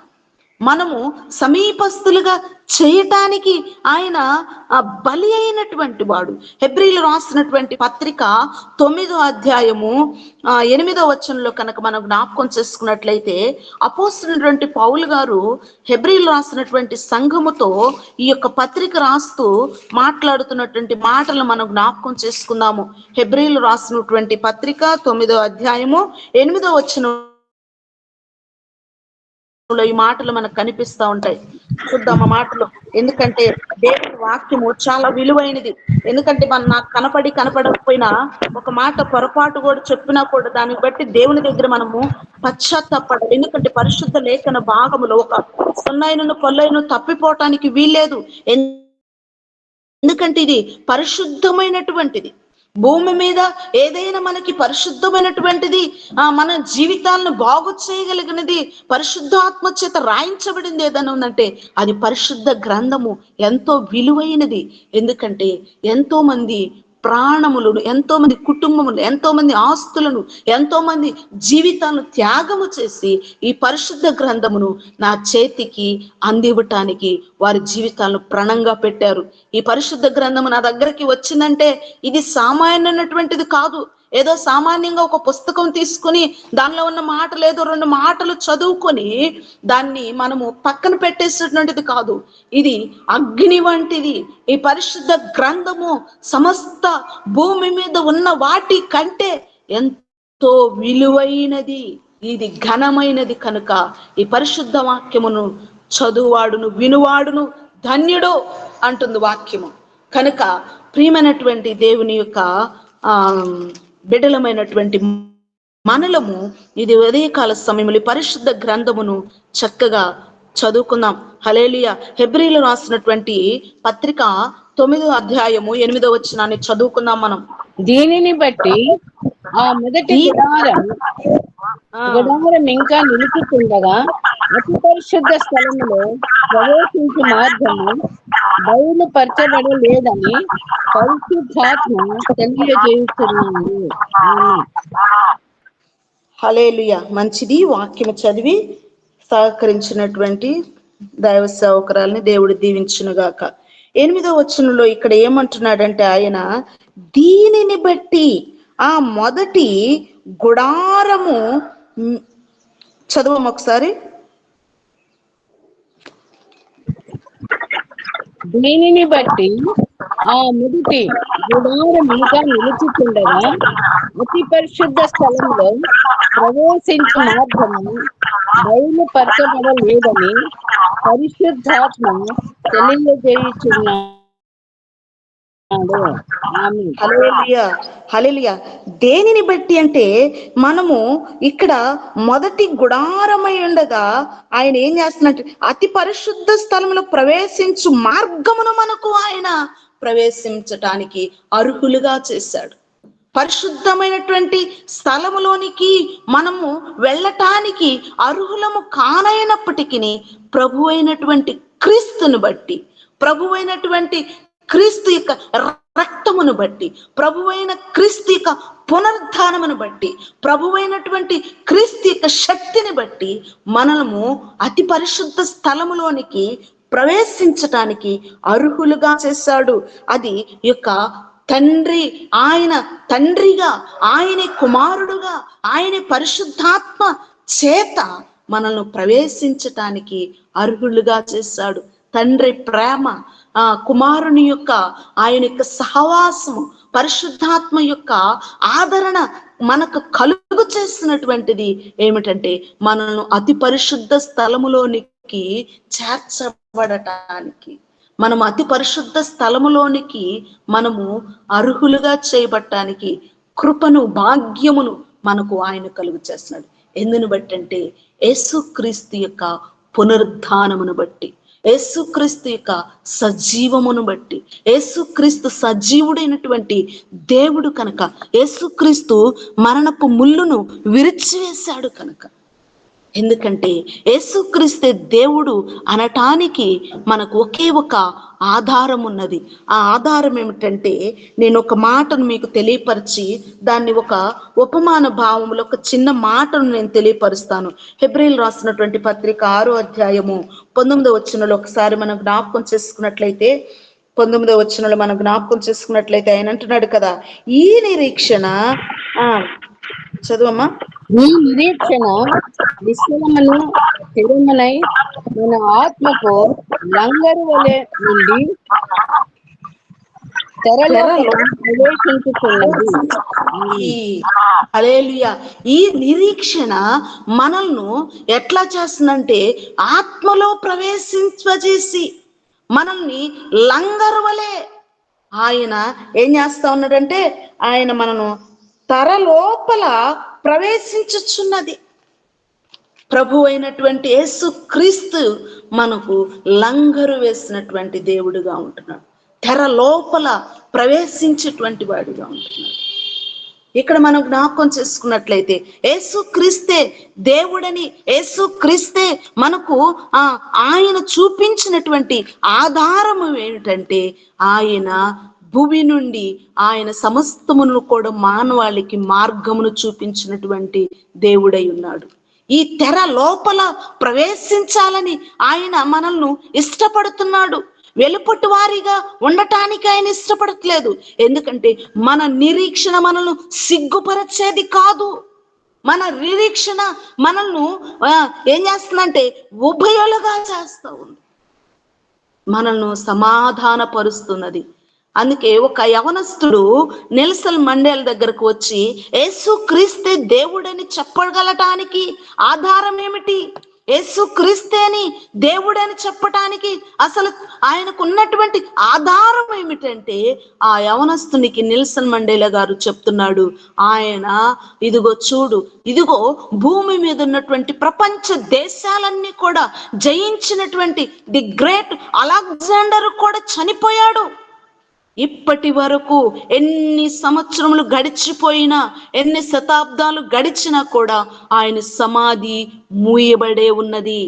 మనము సమీపస్థులుగా చేయటానికి ఆయన బలి అయినటువంటి వాడు. హెబ్రీలు రాసినటువంటి పత్రిక 9వ అధ్యాయము 8వ వచనంలో కనుక మనం జ్ఞాపకం చేసుకున్నట్లయితే అపోస్తలుడైనటువంటి పౌలు గారు హెబ్రీలు రాసినటువంటి సంఘముతో ఈ యొక్క పత్రిక రాస్తూ మాట్లాడుతున్నటువంటి మాటలు మనం జ్ఞాపకం చేసుకుందాము. హెబ్రీలు రాసినటువంటి పత్రిక 9వ అధ్యాయము 8వ వచనం ఈ మాటలు మనకు కనిపిస్తా ఉంటాయి. చూద్దాం ఆ మాటలు. ఎందుకంటే దేవుని వాక్యము చాలా విలువైనది. ఎందుకంటే నాకు కనపడకపోయినా ఒక మాట పొరపాటు కూడా చెప్పినా కూడా దాన్ని బట్టి దేవుని దగ్గర మనము పశ్చాత్తాపడాలి. ఎందుకంటే పరిశుద్ధ లేఖన భాగములో ఒక సున్నైనను కొల్లైను తప్పిపోవటానికి వీల్లేదు. ఎందుకంటే ఇది పరిశుద్ధమైనటువంటిది. భూమి మీద ఏదైనా మనకి పరిశుద్ధమైనటువంటిది, మన జీవితాలను బాగు చేయగలిగినది, పరిశుద్ధాత్మ చేత రాయించబడింది ఏదైనా ఉందంటే అది పరిశుద్ధ గ్రంథము. ఎంతో విలువైనది. ఎందుకంటే ఎంతో మంది ప్రాణములను, ఎంతో మంది కుటుంబములు, ఎంతో మంది ఆస్తులను, ఎంతో మంది జీవితాలను త్యాగము చేసి ఈ పరిశుద్ధ గ్రంథమును నా చేతికి అందివ్వటానికి వారి జీవితాలను ప్రణంగా పెట్టారు. ఈ పరిశుద్ధ గ్రంథము నా దగ్గరికి వచ్చిందంటే ఇది సామాన్యమైనటువంటిది కాదు. ఏదో సామాన్యంగా ఒక పుస్తకం తీసుకుని దానిలో ఉన్న మాటలు ఏదో 2 మాటలు చదువుకొని దాన్ని మనము పక్కన పెట్టేసినటువంటిది కాదు. ఇది అగ్ని వంటిది. ఈ పరిశుద్ధ గ్రంథము సమస్త భూమి మీద ఉన్న వాటి కంటే ఎంతో విలువైనది, ఇది ఘనమైనది. కనుక ఈ పరిశుద్ధ వాక్యమును చదువువాడును వినువాడును ధన్యుడు అంటుంది వాక్యము. కనుక ప్రియమైనటువంటి దేవుని యొక్క బిడ్డలమైనటువంటి మనలము ఇది ఉదయకాల సమయంలో పరిశుద్ధ గ్రంథమును చక్కగా చదువుకుందాం. హల్లెలూయా. హెబ్రీలు రాసినటువంటి పత్రిక 9వ అధ్యాయము 8వ వచనాన్ని చదువుకుందాం మనం. దీనిని బట్టి ఆ మొదటి గుడారం ఇంకా నిలుచుకుండగా అతి పరిశుద్ధ స్థలములో ప్రవేశించే మార్గము బయలుపరచబడలేదని పరిశుద్ధాత్మ తెలియజేస్తున్నాడు. హల్లెలూయా. మంచిది. వాక్యం చదివి సహకరించినటువంటి దైవ సేవకురాల్ని దేవుడు దీవించునుగాక. 8వ వచనంలో ఇక్కడ ఏమంటున్నాడంటే ఆయన దీనిని బట్టి ఆ మొదటి గుడారము చదువు ఒకసారి. దీనిని బట్టి ఆ మొదటి గుడారం ఇంకా నిలుచుతుండగా అతి పరిశుద్ధ స్థలంలో ప్రవేశించే మార్గము బయలుపరచబడలేదని పరిశుద్ధాత్మ తెలియజేయుచున్నాడు. హల్లెలూయా, హల్లెలూయా. దేనిని బట్టి అంటే మనము ఇక్కడ మొదటి గుడారమై ఉండగా ఆయన ఏం చేస్తున్నట్టు అతి పరిశుద్ధ స్థలంలో ప్రవేశించు మార్గమును మనకు ఆయన ప్రవేశించటానికి అర్హులుగా చేశాడు. పరిశుద్ధమైనటువంటి స్థలములోనికి మనము వెళ్ళటానికి అర్హులము కానైనప్పటికీ ప్రభు అయినటువంటి క్రీస్తును బట్టి, ప్రభు అయినటువంటి క్రీస్తు యొక్క రక్తమును బట్టి, ప్రభువైన క్రీస్తు యొక్క పునరుద్ధానమును బట్టి, ప్రభువైనటువంటి క్రీస్తు యొక్క శక్తిని బట్టి మనము అతి పరిశుద్ధ స్థలములోనికి ప్రవేశించటానికి అర్హులుగా చేశాడు. అది యొక్క తండ్రి, ఆయన తండ్రిగా, ఆయనే కుమారుడుగా, ఆయనే పరిశుద్ధాత్మ చేత మనల్ని ప్రవేశించటానికి అర్హులుగా చేశాడు. తండ్రి ప్రేమ, కుమారుని యొక్క ఆయన యొక్క సహవాసము, పరిశుద్ధాత్మ యొక్క ఆదరణ మనకు కలుగు చేసినటువంటిది ఏమిటంటే మనల్ని అతి పరిశుద్ధ స్థలములోనికి చేర్చబడటానికి, మనం అతి పరిశుద్ధ స్థలములోనికి మనము అర్హులుగా చేయబట్టానికి కృపను, భాగ్యమును మనకు ఆయన కలుగు చేస్తున్నాడు. ఎందును బట్టి అంటే యేసుక్రీస్తు యొక్క పునరుద్ధానమును బట్టి, యేసుక్రీస్తు యొక్క సజీవమును బట్టి, యేసుక్రీస్తు సజీవుడైనటువంటి దేవుడు కనుక, యేసుక్రీస్తు మరణపు ముళ్ళును విరిచివేశాడు కనుక. ఎందుకంటే యేసుక్రీస్తే దేవుడు అనటానికి మనకు ఒకే ఒక ఆధారం ఉన్నది. ఆ ఆధారం ఏమిటంటే, నేను ఒక మాటను మీకు తెలియపరిచి దాన్ని ఒక ఉపమాన భావంలో ఒక చిన్న మాటను నేను తెలియపరుస్తాను. హెబ్రీలు రాసినటువంటి పత్రిక 6వ అధ్యాయము 19వ వచనంలో ఒకసారి మనం జ్ఞాపకం చేసుకున్నట్లయితే, 19వ వచనంలో మనం జ్ఞాపకం చేసుకున్నట్లయితే ఆయన అంటున్నాడు కదా, ఈ నిరీక్షణ చదువమ్మా. ఈ నిరీక్షణ విశ్రమను స్థిరమునై మన ఆత్మకు లంగరు వలె నుండి తెరలో ప్రవేశించుతున్నది. హల్లెలూయా. ఈ నిరీక్షణ మనల్ని ఎట్లా చేస్తుందంటే ఆత్మలో ప్రవేశింపజేసి మనల్ని లంగరు వలె ఆయన ఏం చేస్తా ఉన్నాడంటే ఆయన మనను తర లోపల ప్రవేశించుచున్నది. ప్రభు అయినటువంటి యేసు క్రీస్తు మనకు లంగరు వేసినటువంటి దేవుడుగా ఉంటున్నాడు. తెర లోపల ప్రవేశించేటువంటి వాడిగా ఉంటున్నాడు. ఇక్కడ మనం జ్ఞాపకం చేసుకున్నట్లయితే యేసు క్రీస్తే దేవుడని, యేసు క్రీస్తే మనకు ఆయన చూపించినటువంటి ఆధారము ఏమిటంటే ఆయన భూమి నుండి ఆయన సమస్తమును కూడా మానవాళికి మార్గమును చూపించినటువంటి దేవుడై ఉన్నాడు. ఈ తెర లోపల ప్రవేశించాలని ఆయన మనల్ని ఇష్టపడుతున్నాడు. వెలుపటి వారిగా ఉండటానికి ఆయన ఇష్టపడట్లేదు. ఎందుకంటే మన నిరీక్షణ మనల్ని సిగ్గుపరచేది కాదు. మన నిరీక్షణ మనల్ని ఏం చేస్తుందంటే ఉభయులుగా చేస్తూ ఉంది, మనల్ని సమాధానపరుస్తున్నది. అందుకే ఒక యవనస్తుడు నెల్సన్ మండేలా దగ్గరకు వచ్చి యేసు క్రీస్తే దేవుడని చెప్పగలటానికి ఆధారం ఏమిటి, యేసు క్రీస్తేని దేవుడని చెప్పటానికి అసలు ఆయనకు ఉన్నటువంటి ఆధారం ఏమిటంటే ఆ యవనస్తునికి నెల్సన్ మండేలా గారు చెప్తున్నాడు, ఆయన ఇదిగో చూడు, ఇదిగో భూమి మీద ఉన్నటువంటి ప్రపంచ దేశాలన్నీ కూడా జయించినటువంటి ది గ్రేట్ అలెగ్జాండర్ కూడా చనిపోయాడు. ఇప్పటి వరకు ఎన్ని సంవత్సరములు గడిచిపోయినా, ఎన్ని శతాబ్దాలు గడిచినా కూడా ఆయన సమాధి మూయబడే ఉన్నది.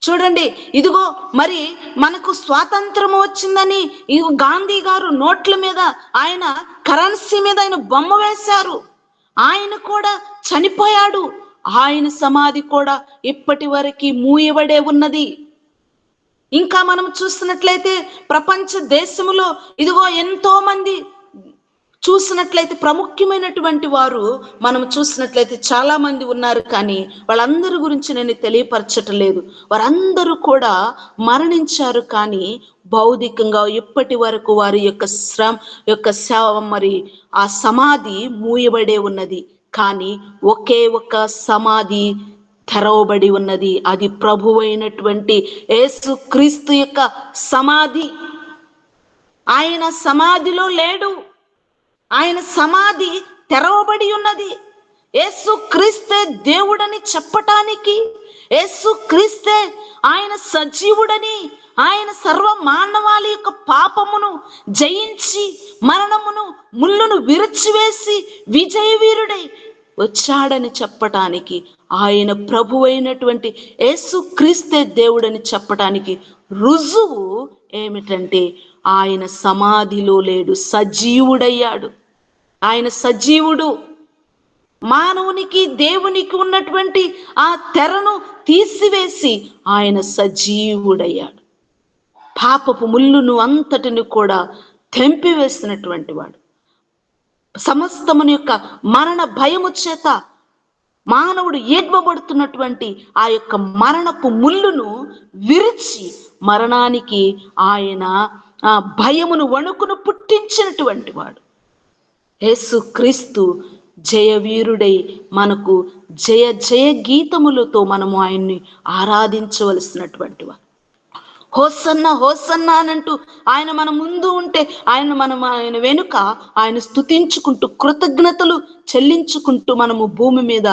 చూడండి, ఇదిగో మరి మనకు స్వాతంత్రం వచ్చిందని ఇదిగో గాంధీ గారు నోట్ల మీద, ఆయన కరెన్సీ మీద ఆయన బొమ్మ వేశారు. ఆయన కూడా చనిపోయాడు. ఆయన సమాధి కూడా ఇప్పటి వరకు మూయబడే ఉన్నది. ఇంకా మనం చూసినట్లయితే ప్రపంచ దేశములో ఇదిగో ఎంతో మంది చూసినట్లయితే ప్రాముఖ్యమైనటువంటి వారు మనం చూసినట్లయితే చాలా మంది ఉన్నారు. కానీ వాళ్ళందరి గురించి నేను తెలియపరచటం లేదు. వారందరూ కూడా మరణించారు. కానీ భౌతికంగా ఇప్పటి వరకు వారి యొక్క మరి ఆ సమాధి మూయబడే ఉన్నది. కానీ ఒకే ఒక సమాధి తెరవబడి ఉన్నది. అది ప్రభువైనటువంటి యేసు క్రీస్తు యొక్క సమాధి. ఆయన సమాధిలో లేడు. ఆయన సమాధి తెరవబడి ఉన్నది. యేసు క్రీస్తే దేవుడని చెప్పటానికి, యేసు క్రీస్తే ఆయన సజీవుడని, ఆయన సర్వ మానవాళి యొక్క పాపమును జయించి మరణమును ముళ్ళును విరిచివేసి విజయవీరుడై వచ్చాడని చెప్పటానికి, ఆయన ప్రభువైనటువంటి యేసు క్రీస్తే దేవుడని చెప్పటానికి రుజువు ఏమిటంటే ఆయన సమాధిలో లేడు, సజీవుడయ్యాడు. ఆయన సజీవుడు. మానవునికి దేవునికి ఉన్నటువంటి ఆ తెరను తీసివేసి ఆయన సజీవుడయ్యాడు. పాపపు ముళ్ళును అంతటిని కూడా తెంపివేసినటువంటి వాడు. సమస్తముని యొక్క మరణ భయము చేత మానవుడు ఏడ్వబడుతున్నటువంటి ఆ యొక్క మరణపు ముళ్ళును విరిచి మరణానికి ఆయన ఆ భయమును వణుకును పుట్టించినటువంటి వాడు. యేసు క్రీస్తు జయవీరుడై మనకు జయ జయ గీతములతో మనము ఆయన్ని ఆరాధించవలసినటువంటి వాడు. హోసన్న హోసన్న అనంటూ ఆయన మన ముందు ఉంటే ఆయన వెనుక ఆయన స్తుతించుకుంటూ కృతజ్ఞతలు చెల్లించుకుంటూ మనము భూమి మీద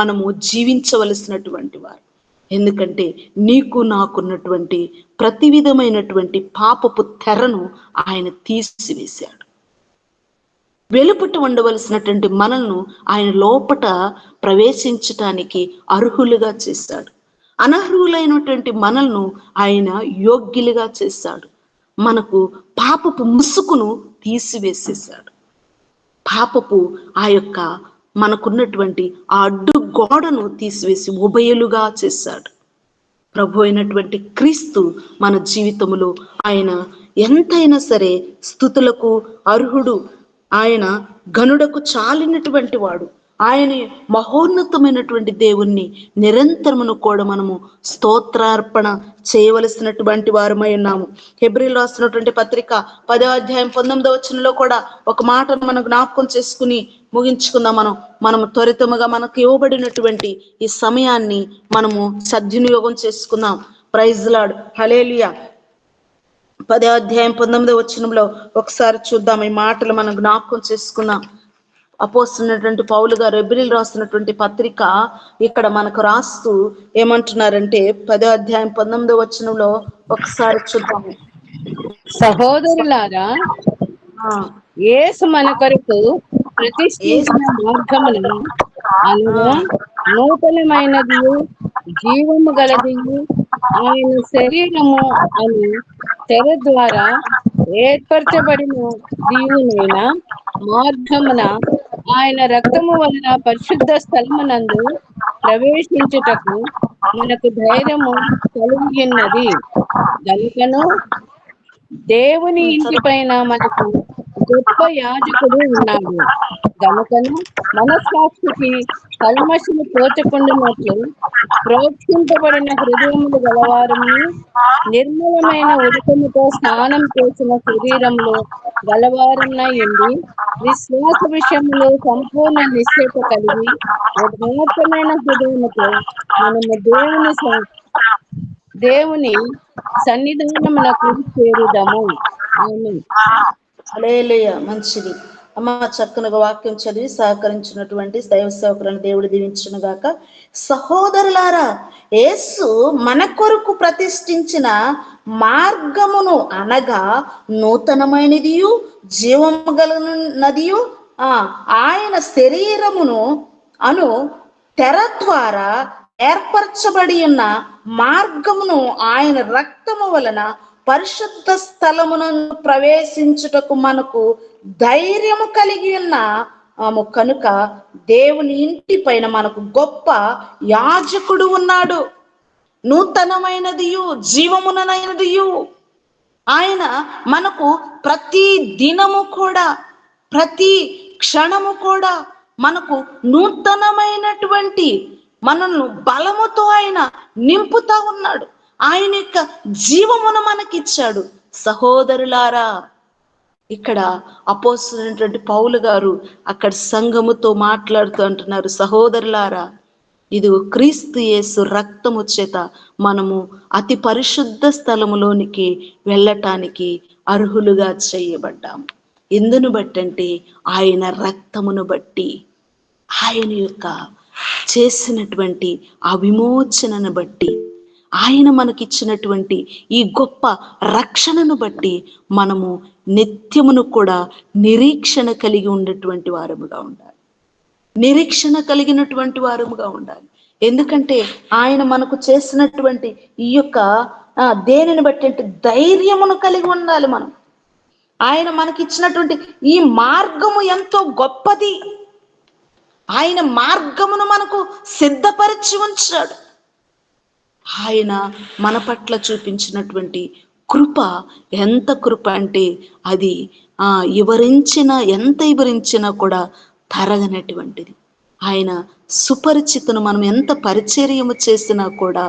మనము జీవించవలసినటువంటి వారు. ఎందుకంటే నీకు నాకున్నటువంటి ప్రతి విధమైనటువంటి పాపపు తెరను ఆయన తీసివేశాడు. వెలుపట ఉండవలసినటువంటి మనల్ని ఆయన లోపట ప్రవేశించటానికి అర్హులుగా చేశాడు. అనర్హులైనటువంటి మనల్ని ఆయన యోగ్యులుగా చేశాడు. మనకు పాపపు ముసుగును తీసివేసేశాడు. పాపపు ఆ యొక్క మనకున్నటువంటి ఆ అడ్డు గోడను తీసివేసి ఉభయులుగా చేశాడు. ప్రభు అయినటువంటి క్రీస్తు మన జీవితంలో ఆయన ఎంతైనా సరే స్తుతులకు అర్హుడు. ఆయన గనుడకు చాలినటువంటి వాడు. ఆయన మహోన్నతమైనటువంటి దేవుణ్ణి నిరంతరమును కూడా మనము స్తోత్రార్పణ చేయవలసినటువంటి వారమై ఉన్నాము. హెబ్రీలు రాసినటువంటి పత్రిక 10వ అధ్యాయం 19వ వచనంలో కూడా ఒక మాటను మనం జ్ఞాపకం చేసుకుని ముగించుకుందాం. మనము త్వరితముగా మనకు ఇవ్వబడినటువంటి ఈ సమయాన్ని మనము సద్వినియోగం చేసుకుందాం. ప్రైజ్ లార్డ్, హల్లెలూయా. 10వ అధ్యాయం 19వ వచనంలో ఒకసారి చూద్దాం. ఈ మాటలు మనం జ్ఞాపకం చేసుకుందాం. అపోస్తున్నటువంటి పౌలు గారు హెబ్రీలు రాస్తున్నటువంటి పత్రిక ఇక్కడ మనకు రాస్తూ ఏమంటున్నారంటే 10వ అధ్యాయం 19వ వచనంలో ఒకసారి చూద్దాము. సహోదరులారా, యేసు మన కొరకు ప్రతిష్ఠించిన మార్గమును అనగా నూతనమైనది జీవము గలది ఆయన శరీరము అని తెర ద్వారా ఏర్పరచబడిన దీవునైన మార్గమున ఆయన రక్తము వలన పరిశుద్ధ స్థలమునందు ప్రవేశించుటకు మనకు ధైర్యము కలిగినది. గనుకను దేవుని ఇంటి పైన మనకు గొప్ప యాజకుడు ఉన్నాడు. గనుకను మనస్సాక్షికి కల్మషము తోచకుండానట్లు ప్రోక్షింపబడిన హృదయములు గలవారము, నిర్మలమైన ఉదకముతో స్నానం చేసిన శరీరంలో గలవారమునయుండి విశ్వాస విషయంలో సంపూర్ణ నిశ్చయత కలిగి యథార్థమైన హృదయముతో మనము దేవుని సన్నిధానమునకు చేరుదాము. ఆమేన్. హల్లెలూయా. మంచిది అమ్మ. చక్కనగా వాక్యం చదివి సహకరించినటువంటి దైవ సేవకులను దేవుడు దీవించును గాక. సహోదరులారా, యేసు మన కొరకు ప్రతిష్ఠించిన మార్గమును అనగా నూతనమైనదియు జీవము గలనదియు ఆయన శరీరమును తెర ద్వారా ఏర్పరచబడి ఉన్న మార్గమును ఆయన రక్తము వలన పరిశుద్ధ స్థలమునందు ప్రవేశించుటకు మనకు ధైర్యము కలిగి ఉన్నాము కనుక దేవుని ఇంటి పైన మనకు గొప్ప యాజకుడు ఉన్నాడు. నూతనమైనదియు జీవమునైనదియు ఆయన మనకు ప్రతి దినము కూడా, ప్రతి క్షణము కూడా మనకు నూతనమైనటువంటి మనల్ని బలముతో ఆయన నింపుతా ఉన్నాడు. ఆయన యొక్క జీవమును మనకిచ్చాడు. సహోదరులారా, ఇక్కడ అపోస్తలుడైనటువంటి పౌలు గారు అక్కడ సంఘముతో మాట్లాడుతూ అంటున్నారు, సహోదరులారా, ఇది క్రీస్తు యేసు రక్తము చేత మనము అతి పరిశుద్ధ స్థలములోనికి వెళ్ళటానికి అర్హులుగా చేయబడ్డాము. ఎందును బట్టి అంటే ఆయన రక్తమును బట్టి, ఆయన యొక్క చేసినటువంటి ఆ విమోచనను బట్టి, ఆయన మనకిచ్చినటువంటి ఈ గొప్ప రక్షణను బట్టి మనము నిత్యమును కూడా నిరీక్షణ కలిగి ఉన్నటువంటి వారముగా ఉండాలి. నిరీక్షణ కలిగినటువంటి వారముగా ఉండాలి. ఎందుకంటే ఆయన మనకు చేసినటువంటి ఈ యొక్క దేనిని బట్టి అంటే ధైర్యమును కలిగి ఉండాలి. మనం ఆయన మనకిచ్చినటువంటి ఈ మార్గము ఎంతో గొప్పది. ఆయన మార్గమును మనకు సిద్ధపరిచి ఉంచాడు. ఆయన మన పట్ల చూపించినటువంటి కృప ఎంత కృప అంటే అది ఎంత వివరించినా కూడా తరగనటువంటిది. ఆయన సుపరిచితును మనం ఎంత పరిచర్యము చేసినా కూడా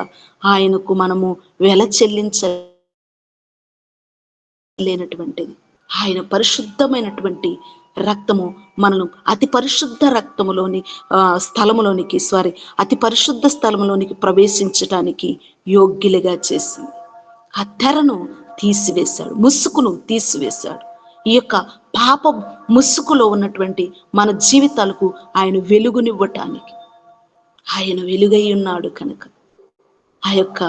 ఆయనకు మనము వెల చెల్లించలేనటువంటిది. ఆయన పరిశుద్ధమైనటువంటి రక్తము మనను అతి పరిశుద్ధ అతి పరిశుద్ధ స్థలములోనికి ప్రవేశించటానికి యోగ్యులుగా చేసింది. ఆ తెరను తీసివేశాడు, ముసుగును తీసివేశాడు. ఈ యొక్క పాప ముసుగులో ఉన్నటువంటి మన జీవితాలకు ఆయన వెలుగునివ్వటానికి ఆయన వెలుగై ఉన్నాడు. కనుక ఆ యొక్క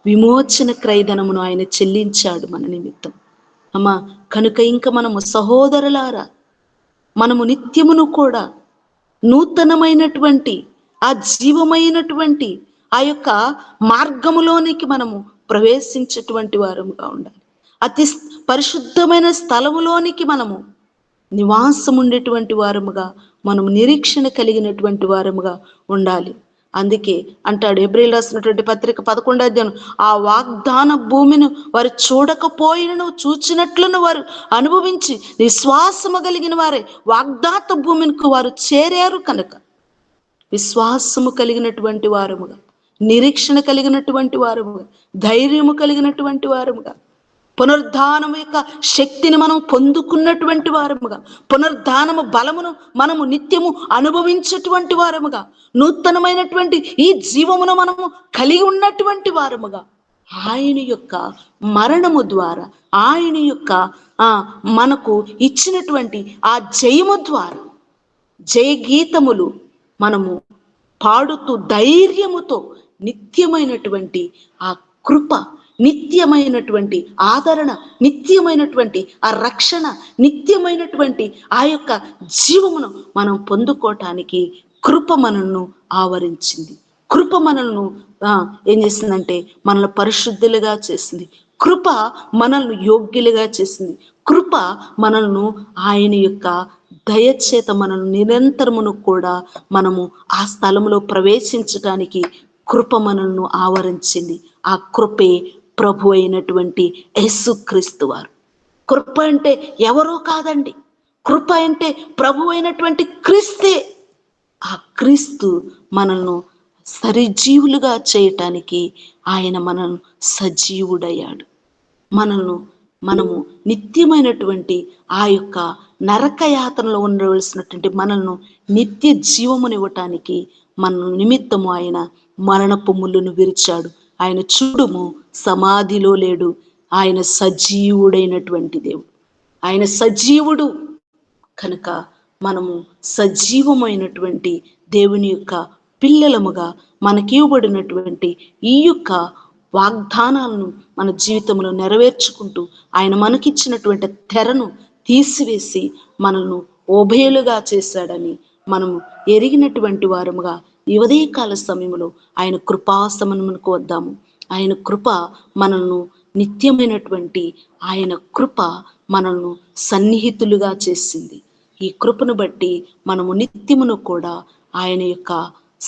విమోచన క్రయధనమును ఆయన చెల్లించాడు మన నిమిత్తం. అమ్మా, కనుక ఇంకా మనము సహోదరులారా, మనము నిత్యమును కూడా నూతనమైనటువంటి ఆ జీవమైనటువంటి ఆ యొక్క మార్గములోనికి మనము ప్రవేశించేటువంటి వారముగా ఉండాలి. అతి పరిశుద్ధమైన స్థలములోనికి మనము నివాసం ఉండేటువంటి వారముగా, మనము నిరీక్షణ కలిగినటువంటి వారముగా ఉండాలి. అందుకే అంటాడు హెబ్రీయులకు రాసినటువంటి పత్రిక 11వ అధ్యాయం, ఆ వాగ్దాన భూమిని వారు చూడకపోయినను చూచినట్లును వారు అనుభవించి విశ్వాసము కలిగిన వారే వాగ్దాత భూమికి వారు చేరారు. కనుక విశ్వాసము కలిగినటువంటి వారముగా, నిరీక్షణ కలిగినటువంటి వారముగా, ధైర్యము కలిగినటువంటి వారముగా, పునరుద్ధానము యొక్క శక్తిని మనం పొందుకున్నటువంటి వారముగా, పునరుద్ధానము బలమును మనము నిత్యము అనుభవించేటువంటి వారముగా, నూతనమైనటువంటి ఈ జీవమును మనము కలిగి ఉన్నటువంటి వారముగా, ఆయన యొక్క మరణము ద్వారా, ఆయన యొక్క మనకు ఇచ్చినటువంటి ఆ జయము ద్వారా జయగీతములు మనము పాడుతూ ధైర్యముతో నిత్యమైనటువంటి ఆ కృప, నిత్యమైనటువంటి ఆదరణ, నిత్యమైనటువంటి ఆ రక్షణ, నిత్యమైనటువంటి ఆ యొక్క జీవమును మనం పొందుకోవటానికి కృప మనల్ని ఆవరించింది. కృప మనల్ని ఏం చేసిందంటే మనల్ని పరిశుద్ధులుగా చేసింది. కృప మనల్ని యోగ్యులుగా చేసింది. కృప మనల్ని ఆయన యొక్క దయచేత మనల్ని నిరంతరమును కూడా మనము ఆ స్థలంలో ప్రవేశించడానికి కృప మనల్ని ఆవరించింది. ఆ కృపే ప్రభు అయినటువంటి యేసుక్రీస్తు వారు. కృప అంటే ఎవరో కాదండి, కృప అంటే ప్రభు అయినటువంటి క్రీస్తే. ఆ క్రీస్తు మనల్ని సజీవులుగా చేయటానికి ఆయన మనల్ని సజీవుడయ్యాడు. మనము నిత్యమైనటువంటి ఆ యొక్క నరక యాతనలో ఉండవలసినటువంటి మనల్ని నిత్య జీవమునివ్వటానికి మన నిమిత్తము ఆయన మరణపు ముళ్ళును విరిచాడు. ఆయన చూడుము సమాధిలో లేడు, ఆయన సజీవుడైనటువంటి దేవుడు, ఆయన సజీవుడు. కనుక మనము సజీవమైనటువంటి దేవుని యొక్క పిల్లలముగా మనకి ఇవ్వబడినటువంటి ఈ యొక్క వాగ్దానాలను మన జీవితంలో నెరవేర్చుకుంటూ ఆయన మనకిచ్చినటువంటి తెరను తీసివేసి మనల్ని ఉభయులుగా చేశాడని మనము ఎరిగినటువంటి వారముగా ఈ ఉదయకాల సమయంలో ఆయన కృపాసమనమునకు వద్దాము. ఆయన కృప మనల్ని నిత్యమైనటువంటి ఆయన కృప మనల్ని సన్నిహితులుగా చేసింది. ఈ కృపను బట్టి మనము నిత్యమును కూడా ఆయన యొక్క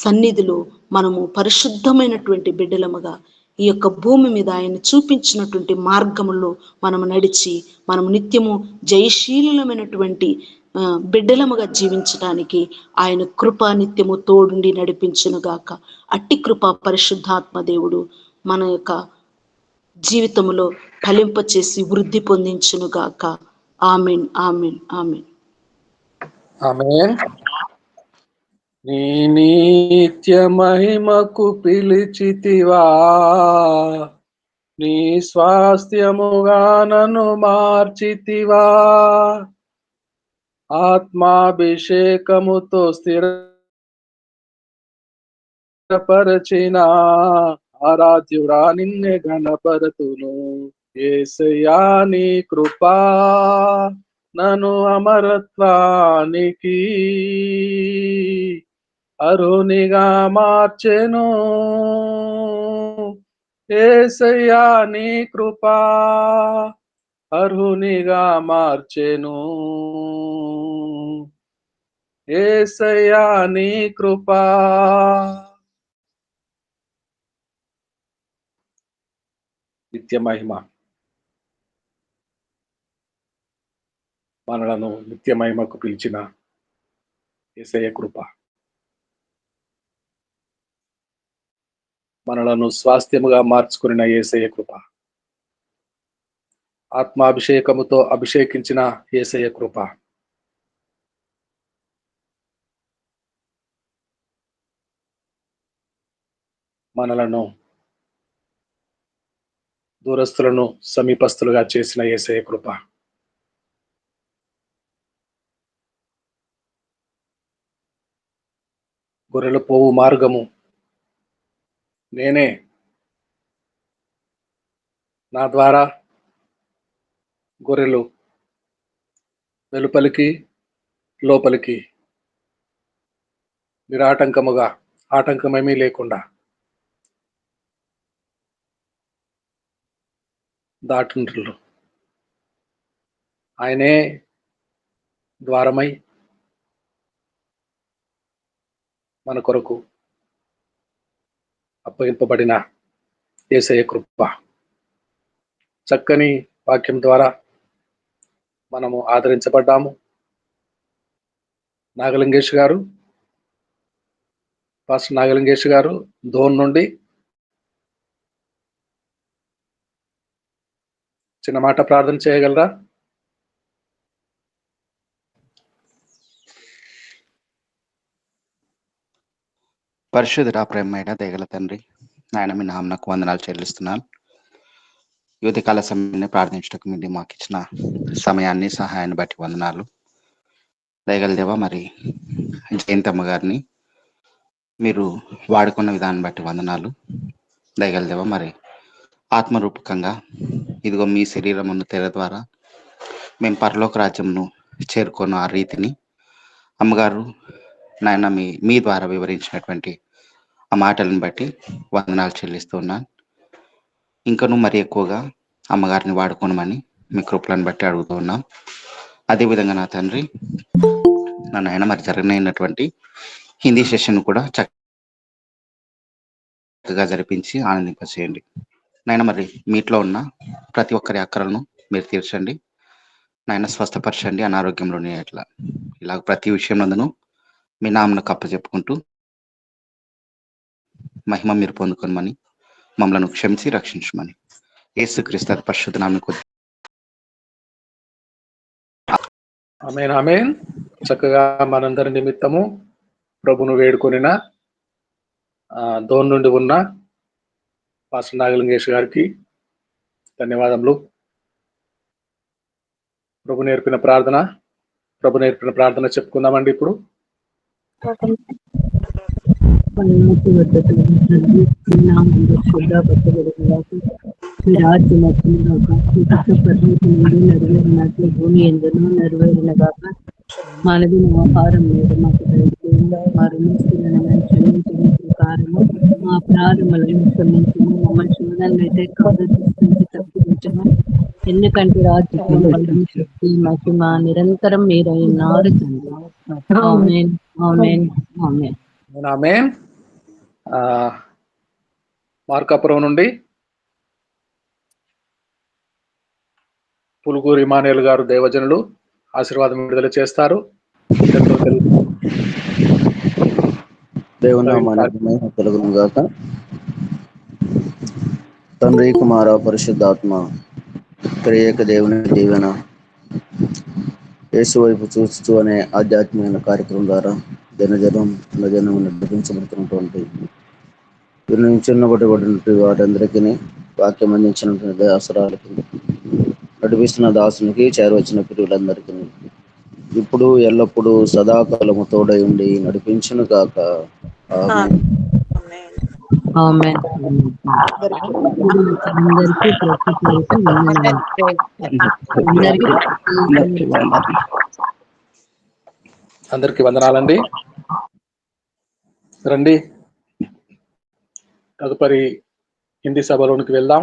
సన్నిధిలో మనము పరిశుద్ధమైనటువంటి బిడ్డలముగా ఈ యొక్క భూమి మీద ఆయన చూపించినటువంటి మార్గములో మనము నడిచి మనము నిత్యము జయశీలమైనటువంటి బిడ్డలముగా జీవించడానికి ఆయన కృప నిత్యము తోడుండి నడిపించునుగాక. అట్టి కృప పరిశుద్ధాత్మ దేవుడు మన యొక్క జీవితంలో ఫలింపచేసి వృద్ధి పొందించునుగాక. ఆమెన్, ఆమెన్, ఆమెన్, ఆమెన్. నీ నిత్య మహిమకు పిలిచితివా, నీ స్వాస్థ్యముగా నన్ను మార్చితివా, ఆత్మాభిషేకముతో స్థిరపరచిన ఆరాధ్యుడా నిన్నే గణపరతును. యేసయ్యా నీ కృపా నన్ను అమరత్వానికి అరునిగా మార్చెను. యేసయ్యా నీ కృపా అర్హునిగా మార్చెను. యేసయ్యా నీ కృపా. నిత్య మహిమ మనలను నిత్య మహిమకు పిలిచిన యేసయ్య కృప, మనలను స్వాస్థ్యముగా మార్చుకున్న యేసయ్య కృప, ఆత్మాభిషేకముతో అభిషేకించిన యేసయ్య కృప, మనలను దూరస్తులను సమీపస్తులుగా చేసిన యేసయ్య కృప, గొర్రెలు పోవు మార్గము నేనే, నా ద్వారా గొర్రెలు వెలుపలికి లోపలికి నిరాటంకముగా ఆటంకమేమీ లేకుండా దాటుండ్రు. ఆయనే ద్వారమై మన కొరకు అప్పగింపబడిన యేసయ్య కృప. చక్కని వాక్యం ద్వారా మనము ఆదరించబడ్డాము. నాగలింగేష్ గారు, పాస్టర్ నాగలింగేష్ గారు ధోన్ నుండి చిన్న మాట ప్రార్థన చేయగలరా? పరిశుద్ధుడా, ప్రేమైన దయగల తండ్రి, నాయన మీ నామనకు వందనాలు చెల్లిస్తున్నాను. యువతికాల సమయాన్ని ప్రార్థించడానికి మీరు మాకు ఇచ్చిన సమయాన్ని సహాయాన్ని బట్టి వందనాలు. దయగల దేవా, మరి జయంతమ్మ గారిని మీరు వాడుకున్న విధానం బట్టి వందనాలు. దయగల దేవా, మరి ఆత్మరూపకంగా ఇదిగో మీ శరీరమును తెర ద్వారా మేము పరలోక రాజ్యంను చేరుకున్న ఆ రీతిని అమ్మగారు నాయన మీ ద్వారా వివరించినటువంటి ఆ మాటలను బట్టి వందనాలు చెల్లిస్తూ ఉన్నాను. ఇంకను మరి ఎక్కువగా అమ్మగారిని వాడుకోనమని మీ కృపలను బట్టి అడుగుతూ ఉన్నాం. అదేవిధంగా నా తండ్రి, నా నాయన మరి జరగనైనటువంటి హిందీ సెషన్ కూడా చక్కగా జరిపించి ఆనందింపచేయండి. నాయన మరి మీట్లో ఉన్న ప్రతి ఒక్కరి అక్కరలను మీరు తీర్చండి. నాయన స్వస్థపరచండి, అనారోగ్యంలోనే అట్లా ఇలా ప్రతి విషయంలోనూ మీ నామను అప్పచెప్పుకుంటూ మహిమ మీరు పొందుకోమని మమ్మల్ని క్షమించి రక్షించమని యేసుక్రీస్తు పరిశుద్ధ నామమున ఆమేన్, ఆమేన్. చక్కగా మనందరి నిమిత్తము ప్రభును వేడుకొనిన ధోన్ నుండి ఉన్న పాస్టర్ నాగలింగేష్ గారికి ధన్యవాదములు. ప్రభు నేర్పిన ప్రార్థన చెప్పుకుందామండి. ఇప్పుడు రాజ్యం వచ్చినగాక, పర్వతం నుండి నెరవేరినట్లు భూమి ఎందును నెరవేరినగాక. మనదిన ఆహారం మీద మాకు దయచేయండి. మా రుణస్థులను మేము క్షమించిన ప్రకారము మా అపరాధములను క్షమించము. మమ్మల్ని శోధనలైతే కాదు దుష్టునికి తప్పించము. ఎందుకంటే రాజ్యము, బలము, శక్తి, మహిమ నిరంతరం మీరైనారు తండ్రి. ఆమేన్, ఆమేన్, ఆమేన్. ఆమేన్. మార్కాపురం నుండి పులుగూరి ఇమానుయేల్ గారు దైవజనులు ఆశీర్వాదం విడుదల చేస్తారు. దేవుని నామానికి మహిమ కలుగును గాక. తండ్రి, కుమార, పరిశుద్ధాత్మ త్రియేక దేవుని దీవెన యేసు వైపు చూస్తూ అనే ఆధ్యాత్మిక కార్యక్రమం ద్వారా దినదినం నడిపించబడుతున్నటువంటి చిన్నబడినటువంటి వారందరికీ వాక్యం అందించినటువంటి దాసరాలకి, నడిపిస్తున్న దాసునికి, చేరవచ్చిన పిల్లలందరికీ ఇప్పుడు ఎల్లప్పుడూ సదాకాలము తోడై ఉండి నడిపించును గాక. ఆమేన్. ఆమేన్. అందరికీ ప్రత్యేక వందనాలు. అందరికీ వందనాలండి. రండి తదుపరి హిందీ సభలోనికి వెళ్దాం.